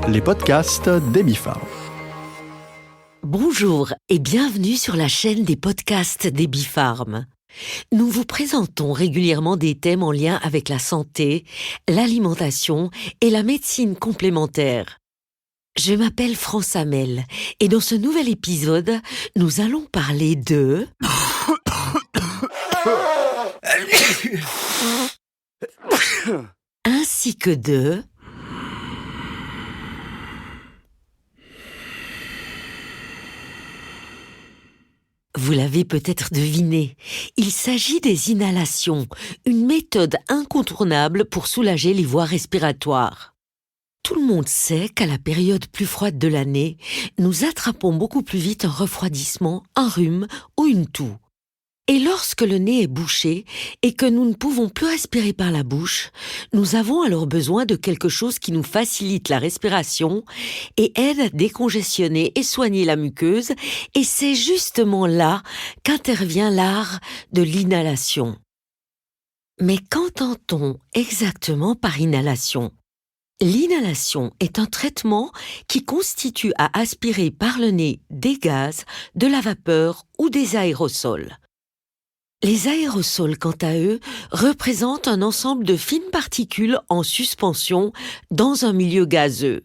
les podcasts d'Ebifarm. Bonjour et bienvenue sur la chaîne des podcasts d'Ebifarm. Nous vous présentons régulièrement des thèmes en lien avec la santé, l'alimentation et la médecine complémentaire. Je m'appelle France Hamel et dans ce nouvel épisode, nous allons parler de... ainsi que de... Vous l'avez peut-être deviné, il s'agit des inhalations, une méthode incontournable pour soulager les voies respiratoires. Tout le monde sait qu'à la période plus froide de l'année, nous attrapons beaucoup plus vite un refroidissement, un rhume ou une toux. Et lorsque le nez est bouché et que nous ne pouvons plus respirer par la bouche, nous avons alors besoin de quelque chose qui nous facilite la respiration et aide à décongestionner et soigner la muqueuse, et c'est justement là qu'intervient l'art de l'inhalation. Mais qu'entend-on exactement par inhalation ? L'inhalation est un traitement qui consiste à aspirer par le nez des gaz, de la vapeur ou des aérosols. Les aérosols, quant à eux, représentent un ensemble de fines particules en suspension dans un milieu gazeux.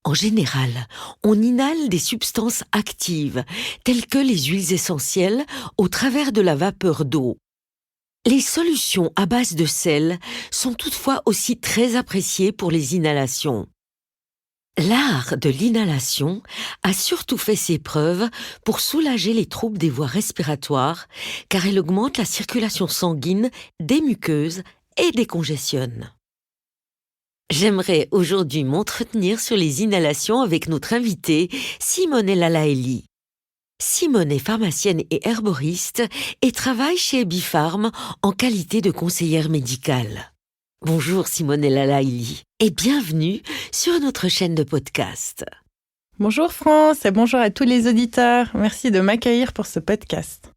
En général, on inhale des substances actives, telles que les huiles essentielles, au travers de la vapeur d'eau. Les solutions à base de sel sont toutefois aussi très appréciées pour les inhalations. L'art de l'inhalation a surtout fait ses preuves pour soulager les troubles des voies respiratoires, car elle augmente la circulation sanguine des muqueuses et décongestionne. J'aimerais aujourd'hui m'entretenir sur les inhalations avec notre invitée Simonella Laeli. Simone est pharmacienne et herboriste et travaille chez Ebifarm en qualité de conseillère médicale. Bonjour Simonella Laeli et bienvenue sur notre chaîne de podcast. Bonjour France et bonjour à tous les auditeurs. Merci de m'accueillir pour ce podcast.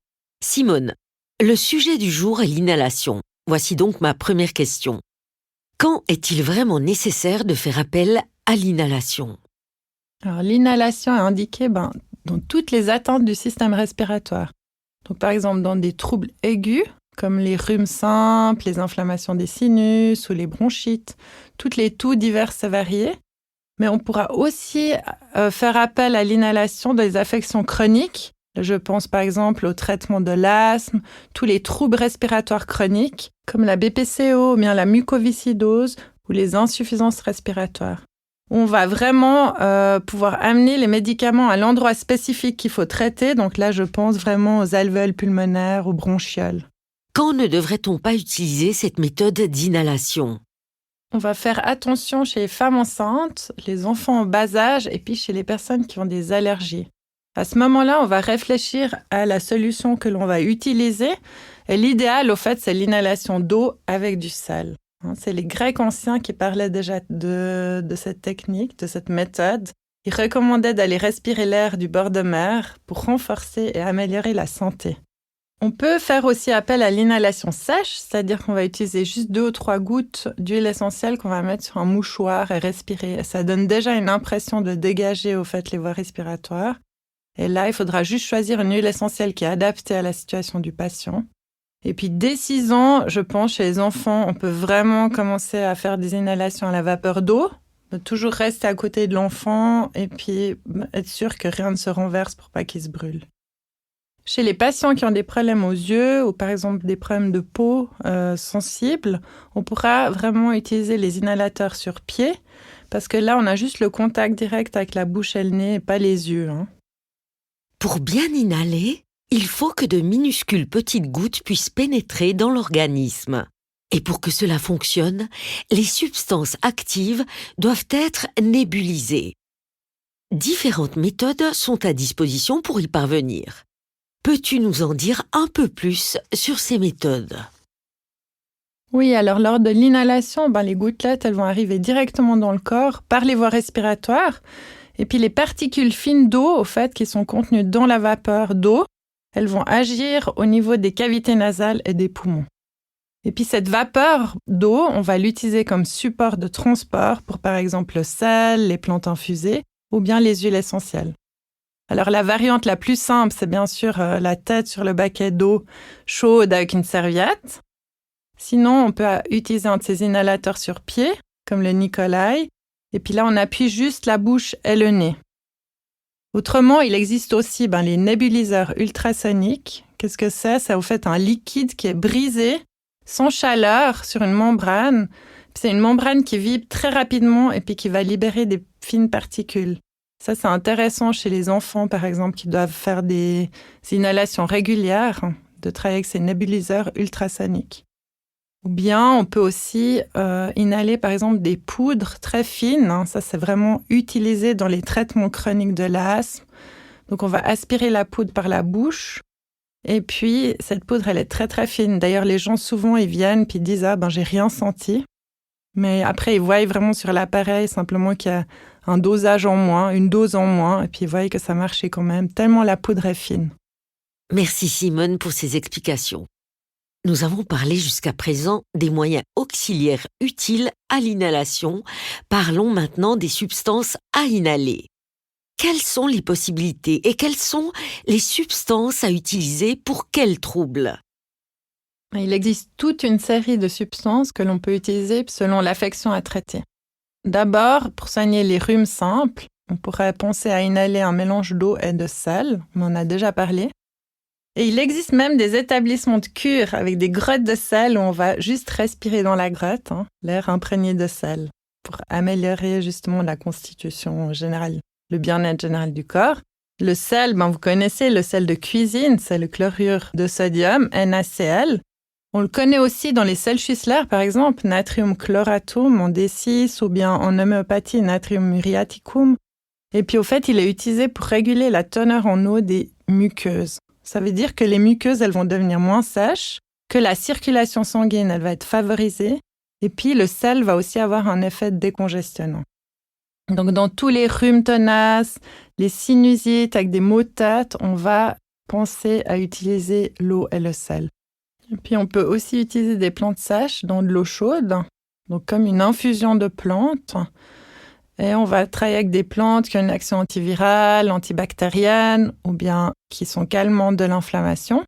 Simone, le sujet du jour est l'inhalation. Voici donc ma première question. Quand est-il vraiment nécessaire de faire appel à l'inhalation ? Alors l'inhalation est indiquée dans toutes les atteintes du système respiratoire. Donc par exemple dans des troubles aigus, comme les rhumes simples, les inflammations des sinus ou les bronchites, toutes les toux diverses et variées. Mais on pourra aussi faire appel à l'inhalation dans les affections chroniques. Je pense par exemple au traitement de l'asthme, tous les troubles respiratoires chroniques, comme la BPCO, ou bien la mucoviscidose ou les insuffisances respiratoires. On va vraiment pouvoir amener les médicaments à l'endroit spécifique qu'il faut traiter. Donc là, je pense vraiment aux alvéoles pulmonaires, aux bronchioles. Quand ne devrait-on pas utiliser cette méthode d'inhalation ? On va faire attention chez les femmes enceintes, les enfants en bas âge et puis chez les personnes qui ont des allergies. À ce moment-là, on va réfléchir à la solution que l'on va utiliser. Et l'idéal, au fait, c'est l'inhalation d'eau avec du sel. C'est les Grecs anciens qui parlaient déjà de cette technique, de cette méthode. Ils recommandaient d'aller respirer l'air du bord de mer pour renforcer et améliorer la santé. On peut faire aussi appel à l'inhalation sèche, c'est-à-dire qu'on va utiliser juste 2 ou 3 gouttes d'huile essentielle qu'on va mettre sur un mouchoir et respirer. Ça donne déjà une impression de dégager au fait les voies respiratoires. Et là, il faudra juste choisir une huile essentielle qui est adaptée à la situation du patient. Et puis dès 6 ans, je pense, chez les enfants, on peut vraiment commencer à faire des inhalations à la vapeur d'eau. On peut toujours rester à côté de l'enfant et puis être sûr que rien ne se renverse pour pas qu'il se brûle. Chez les patients qui ont des problèmes aux yeux ou par exemple des problèmes de peau sensibles, on pourra vraiment utiliser les inhalateurs sur pied parce que là, on a juste le contact direct avec la bouche et le nez et pas les yeux. Pour bien inhaler, il faut que de minuscules petites gouttes puissent pénétrer dans l'organisme. Et pour que cela fonctionne, les substances actives doivent être nébulisées. Différentes méthodes sont à disposition pour y parvenir. Peux-tu nous en dire un peu plus sur ces méthodes ? Oui, alors lors de l'inhalation, les gouttelettes, elles vont arriver directement dans le corps par les voies respiratoires. Et puis les particules fines d'eau, au fait, qui sont contenues dans la vapeur d'eau, elles vont agir au niveau des cavités nasales et des poumons. Et puis cette vapeur d'eau, on va l'utiliser comme support de transport pour par exemple le sel, les plantes infusées ou bien les huiles essentielles. Alors la variante la plus simple, c'est bien sûr la tête sur le baquet d'eau chaude avec une serviette. Sinon, on peut utiliser un de ces inhalateurs sur pied, comme le Nicolai. Et puis là, on appuie juste la bouche et le nez. Autrement, il existe aussi les nébuliseurs ultrasoniques. Qu'est-ce que c'est? C'est en fait un liquide qui est brisé sans chaleur sur une membrane. C'est une membrane qui vibre très rapidement et puis qui va libérer des fines particules. Ça, c'est intéressant chez les enfants, par exemple, qui doivent faire des inhalations régulières, de travailler avec ces nébuliseurs ultrasoniques. Ou bien, on peut aussi inhaler, par exemple, des poudres très fines. Ça, c'est vraiment utilisé dans les traitements chroniques de l'asthme. Donc, on va aspirer la poudre par la bouche. Et puis, cette poudre, elle est très, très fine. D'ailleurs, les gens, souvent, ils viennent puis disent « Ah, j'ai rien senti ». Mais après, ils voient vraiment sur l'appareil simplement qu'il y a un dosage en moins, une dose en moins. Et puis, ils voient que ça marchait quand même, tellement la poudre est fine. Merci Simone pour ces explications. Nous avons parlé jusqu'à présent des moyens auxiliaires utiles à l'inhalation. Parlons maintenant des substances à inhaler. Quelles sont les possibilités et quelles sont les substances à utiliser pour quels troubles? Il existe toute une série de substances que l'on peut utiliser selon l'affection à traiter. D'abord, pour soigner les rhumes simples, on pourrait penser à inhaler un mélange d'eau et de sel. On en a déjà parlé. Et il existe même des établissements de cure avec des grottes de sel où on va juste respirer dans la grotte, l'air imprégné de sel, pour améliorer justement la constitution générale, le bien-être général du corps. Le sel, vous connaissez le sel de cuisine, c'est le chlorure de sodium, NaCl. On le connaît aussi dans les sels Schussler, par exemple, natrium chloratum en D6 ou bien en homéopathie, natrium muriaticum. Et puis au fait, il est utilisé pour réguler la teneur en eau des muqueuses. Ça veut dire que les muqueuses, elles vont devenir moins sèches, que la circulation sanguine, elle va être favorisée, et puis le sel va aussi avoir un effet décongestionnant. Donc dans tous les rhumes tenaces, les sinusites avec des maux de tête, on va penser à utiliser l'eau et le sel. Et puis on peut aussi utiliser des plantes sèches dans de l'eau chaude, donc comme une infusion de plantes. Et on va travailler avec des plantes qui ont une action antivirale, antibactérienne, ou bien qui sont calmantes de l'inflammation.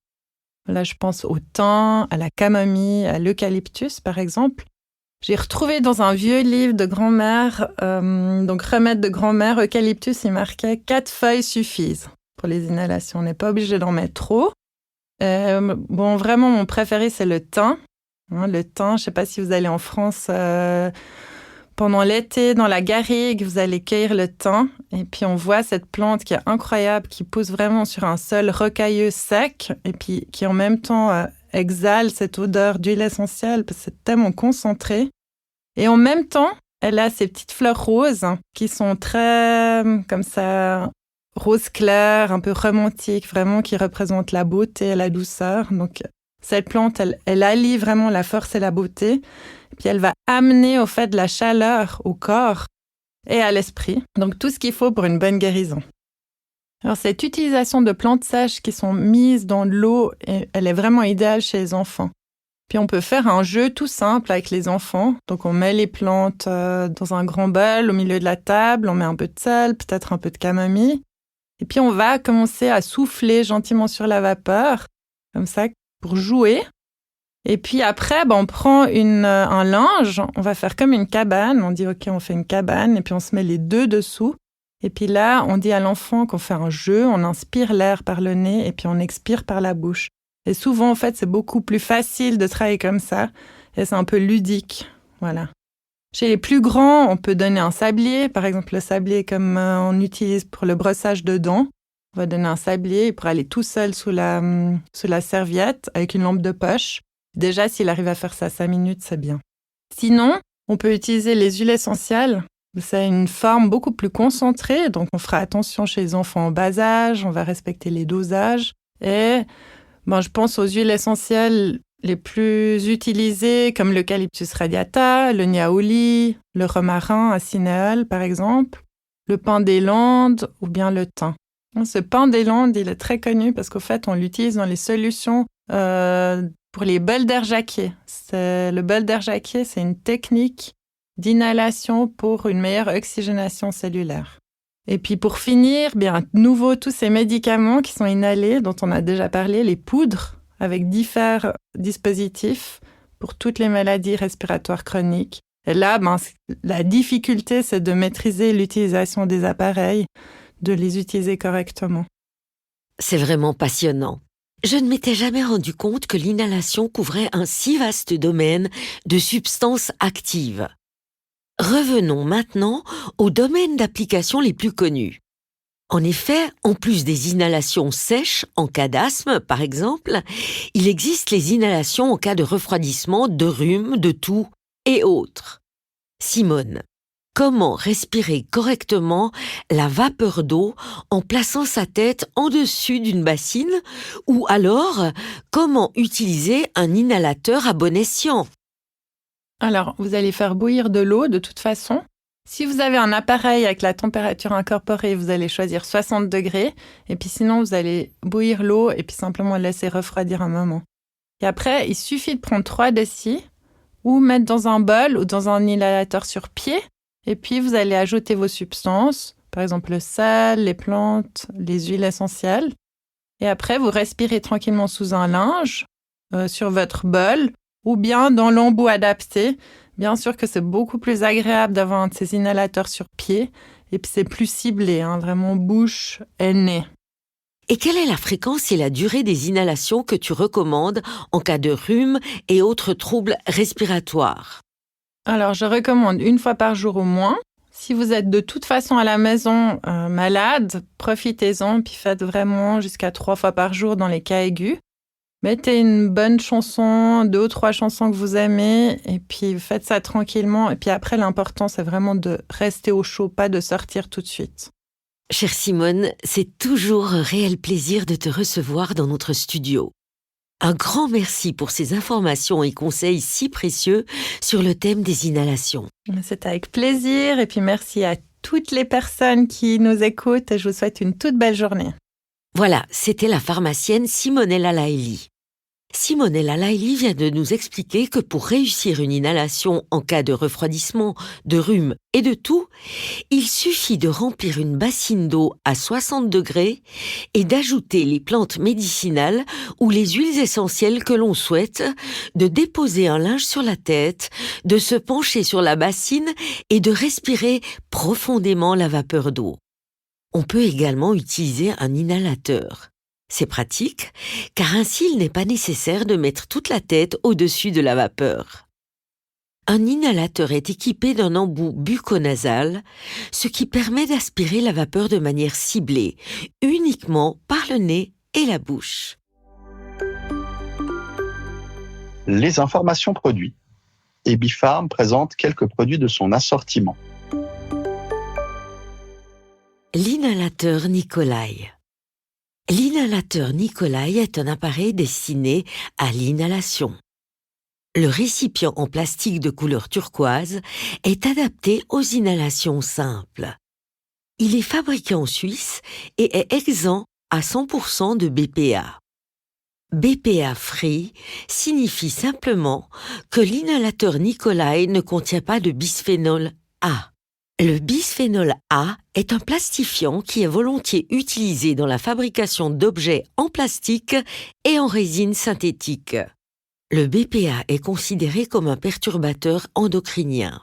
Là, je pense au thym, à la camomille, à l'eucalyptus, par exemple. J'ai retrouvé dans un vieux livre de grand-mère, donc remède de grand-mère, eucalyptus, il marquait 4 feuilles suffisent pour les inhalations. On n'est pas obligé d'en mettre trop. Vraiment, mon préféré, c'est le thym. Le thym, je ne sais pas si vous allez en France pendant l'été, dans la garrigue, vous allez cueillir le thym. Et puis, on voit cette plante qui est incroyable, qui pousse vraiment sur un sol rocailleux sec et puis qui, en même temps, exhale cette odeur d'huile essentielle parce que c'est tellement concentré. Et en même temps, elle a ces petites fleurs roses qui sont très, comme ça, rose clair, un peu romantique, vraiment qui représentent la beauté et la douceur. Donc, cette plante, elle allie vraiment la force et la beauté. Puis elle va amener au fait de la chaleur au corps et à l'esprit. Donc tout ce qu'il faut pour une bonne guérison. Alors cette utilisation de plantes sèches qui sont mises dans de l'eau, elle est vraiment idéale chez les enfants. Puis on peut faire un jeu tout simple avec les enfants. Donc on met les plantes dans un grand bol au milieu de la table, on met un peu de sel, peut-être un peu de camomille. Et puis on va commencer à souffler gentiment sur la vapeur, comme ça, pour jouer. Et puis après, on prend un linge, on va faire comme une cabane. On dit, OK, on fait une cabane et puis on se met les deux dessous. Et puis là, on dit à l'enfant qu'on fait un jeu, on inspire l'air par le nez et puis on expire par la bouche. Et souvent, en fait, c'est beaucoup plus facile de travailler comme ça et c'est un peu ludique. Voilà. Chez les plus grands, on peut donner un sablier. Par exemple, le sablier comme on utilise pour le brossage de dents. On va donner un sablier pour aller tout seul sous la serviette avec une lampe de poche. Déjà, s'il arrive à faire ça 5 minutes, c'est bien. Sinon, on peut utiliser les huiles essentielles. C'est une forme beaucoup plus concentrée, donc on fera attention chez les enfants en bas âge, on va respecter les dosages. Et je pense aux huiles essentielles les plus utilisées, comme l'eucalyptus radiata, le niaouli, le romarin à cinéole, par exemple, le pin des Landes ou bien le thym. Ce pin des Landes, il est très connu parce qu'au fait, on l'utilise dans les solutions pour les bols d'air jaqué. Le bol d'air jaqué, c'est une technique d'inhalation pour une meilleure oxygénation cellulaire. Et puis pour finir, bien nouveau, tous ces médicaments qui sont inhalés, dont on a déjà parlé, les poudres, avec différents dispositifs pour toutes les maladies respiratoires chroniques. Et là, la difficulté, c'est de maîtriser l'utilisation des appareils, de les utiliser correctement. C'est vraiment passionnant. Je ne m'étais jamais rendu compte que l'inhalation couvrait un si vaste domaine de substances actives. Revenons maintenant aux domaines d'application les plus connus. En effet, en plus des inhalations sèches en cas d'asthme, par exemple, il existe les inhalations en cas de refroidissement, de rhume, de toux et autres. Simone, comment respirer correctement la vapeur d'eau en plaçant sa tête en dessus d'une bassine ou alors comment utiliser un inhalateur à bon escient? Alors, vous allez faire bouillir de l'eau de toute façon. Si vous avez un appareil avec la température incorporée, vous allez choisir 60 degrés. Et puis sinon, vous allez bouillir l'eau et puis simplement laisser refroidir un moment. Et après, il suffit de prendre 3 décis ou mettre dans un bol ou dans un inhalateur sur pied. Et puis, vous allez ajouter vos substances, par exemple le sel, les plantes, les huiles essentielles. Et après, vous respirez tranquillement sous un linge, sur votre bol, ou bien dans l'embout adapté. Bien sûr que c'est beaucoup plus agréable d'avoir un de ces inhalateurs sur pied, et puis c'est plus ciblé, vraiment bouche et nez. Et quelle est la fréquence et la durée des inhalations que tu recommandes en cas de rhume et autres troubles respiratoires? Alors, je recommande 1 fois par jour au moins. Si vous êtes de toute façon à la maison malade, profitez-en, puis faites vraiment jusqu'à 3 fois par jour dans les cas aigus. Mettez une bonne chanson, 2 ou 3 chansons que vous aimez, et puis faites ça tranquillement. Et puis après, l'important, c'est vraiment de rester au chaud, pas de sortir tout de suite. Chère Simone, c'est toujours un réel plaisir de te recevoir dans notre studio. Un grand merci pour ces informations et conseils si précieux sur le thème des inhalations. C'est avec plaisir, et puis merci à toutes les personnes qui nous écoutent, et je vous souhaite une toute belle journée. Voilà, c'était la pharmacienne Simonella Laili. Simonella Laili vient de nous expliquer que pour réussir une inhalation en cas de refroidissement, de rhume et de toux, il suffit de remplir une bassine d'eau à 60 degrés et d'ajouter les plantes médicinales ou les huiles essentielles que l'on souhaite, de déposer un linge sur la tête, de se pencher sur la bassine et de respirer profondément la vapeur d'eau. On peut également utiliser un inhalateur. C'est pratique, car ainsi il n'est pas nécessaire de mettre toute la tête au-dessus de la vapeur. Un inhalateur est équipé d'un embout bucco-nasal, ce qui permet d'aspirer la vapeur de manière ciblée, uniquement par le nez et la bouche. Les informations produits. Ebifarm présente quelques produits de son assortiment. L'inhalateur Nicolai. L'inhalateur Nicolai est un appareil destiné à l'inhalation. Le récipient en plastique de couleur turquoise est adapté aux inhalations simples. Il est fabriqué en Suisse et est exempt à 100% de BPA. BPA Free signifie simplement que l'inhalateur Nicolai ne contient pas de bisphénol A. Le bisphénol A est un plastifiant qui est volontiers utilisé dans la fabrication d'objets en plastique et en résine synthétique. Le BPA est considéré comme un perturbateur endocrinien.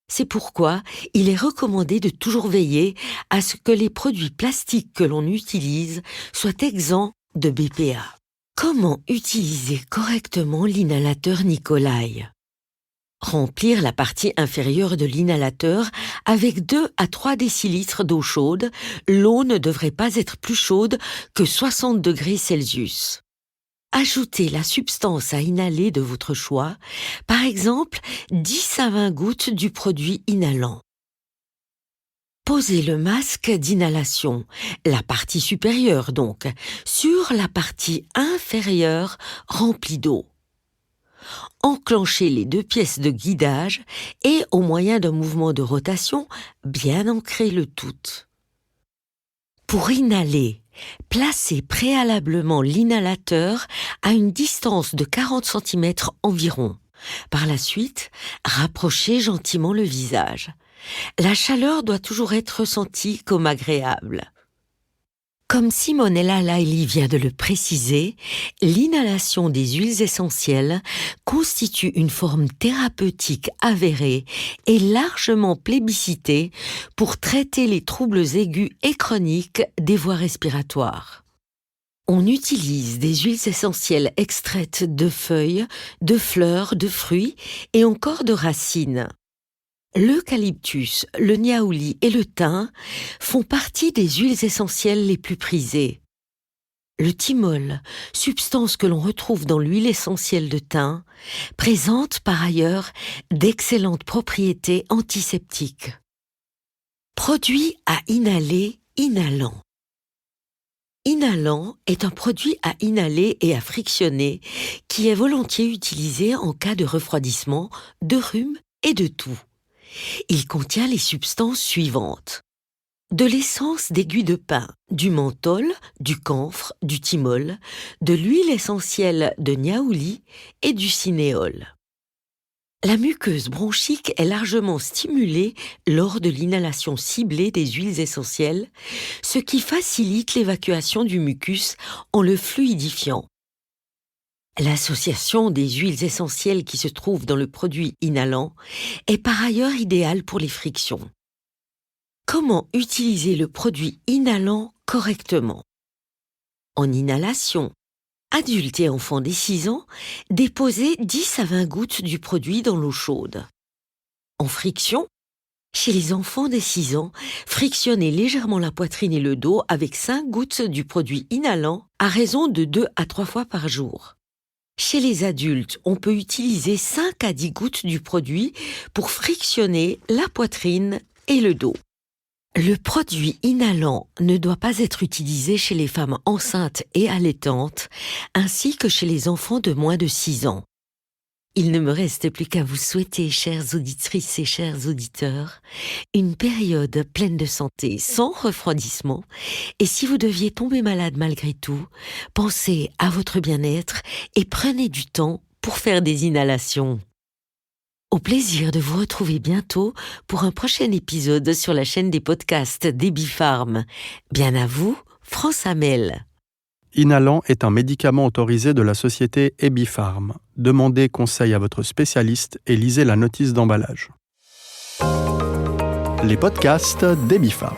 C'est pourquoi il est recommandé de toujours veiller à ce que les produits plastiques que l'on utilise soient exempts de BPA. Comment utiliser correctement l'inhalateur Nicolai ? Remplir la partie inférieure de l'inhalateur avec 2 à 3 décilitres d'eau chaude. L'eau ne devrait pas être plus chaude que 60 degrés Celsius. Ajoutez la substance à inhaler de votre choix, par exemple 10 à 20 gouttes du produit inhalant. Posez le masque d'inhalation, la partie supérieure donc, sur la partie inférieure remplie d'eau. Enclenchez les 2 pièces de guidage et, au moyen d'un mouvement de rotation, bien ancrez le tout. Pour inhaler, placez préalablement l'inhalateur à une distance de 40 cm environ. Par la suite, rapprochez gentiment le visage. La chaleur doit toujours être ressentie comme agréable. Comme Simonella Laili vient de le préciser, l'inhalation des huiles essentielles constitue une forme thérapeutique avérée et largement plébiscitée pour traiter les troubles aigus et chroniques des voies respiratoires. On utilise des huiles essentielles extraites de feuilles, de fleurs, de fruits et encore de racines. L'eucalyptus, le niaouli et le thym font partie des huiles essentielles les plus prisées. Le thymol, substance que l'on retrouve dans l'huile essentielle de thym, présente par ailleurs d'excellentes propriétés antiseptiques. Produit à inhaler inhalant. Inhalant est un produit à inhaler et à frictionner qui est volontiers utilisé en cas de refroidissement, de rhume et de toux. Il contient les substances suivantes. De l'essence d'aiguille de pin, du menthol, du camphre, du thymol, de l'huile essentielle de niaouli et du cinéole. La muqueuse bronchique est largement stimulée lors de l'inhalation ciblée des huiles essentielles, ce qui facilite l'évacuation du mucus en le fluidifiant. L'association des huiles essentielles qui se trouvent dans le produit inhalant est par ailleurs idéale pour les frictions. Comment utiliser le produit inhalant correctement? En inhalation, adultes et enfants dès 6 ans, déposez 10 à 20 gouttes du produit dans l'eau chaude. En friction, chez les enfants dès 6 ans, frictionnez légèrement la poitrine et le dos avec 5 gouttes du produit inhalant à raison de 2 à 3 fois par jour. Chez les adultes, on peut utiliser 5 à 10 gouttes du produit pour frictionner la poitrine et le dos. Le produit inhalant ne doit pas être utilisé chez les femmes enceintes et allaitantes, ainsi que chez les enfants de moins de 6 ans. Il ne me reste plus qu'à vous souhaiter, chères auditrices et chers auditeurs, une période pleine de santé sans refroidissement. Et si vous deviez tomber malade malgré tout, pensez à votre bien-être et prenez du temps pour faire des inhalations. Au plaisir de vous retrouver bientôt pour un prochain épisode sur la chaîne des podcasts d'Ebifarm. Bien à vous, France Hamel. Inhalant est un médicament autorisé de la société Ebifarm. Demandez conseil à votre spécialiste et lisez la notice d'emballage. Les podcasts d'Ebifarm.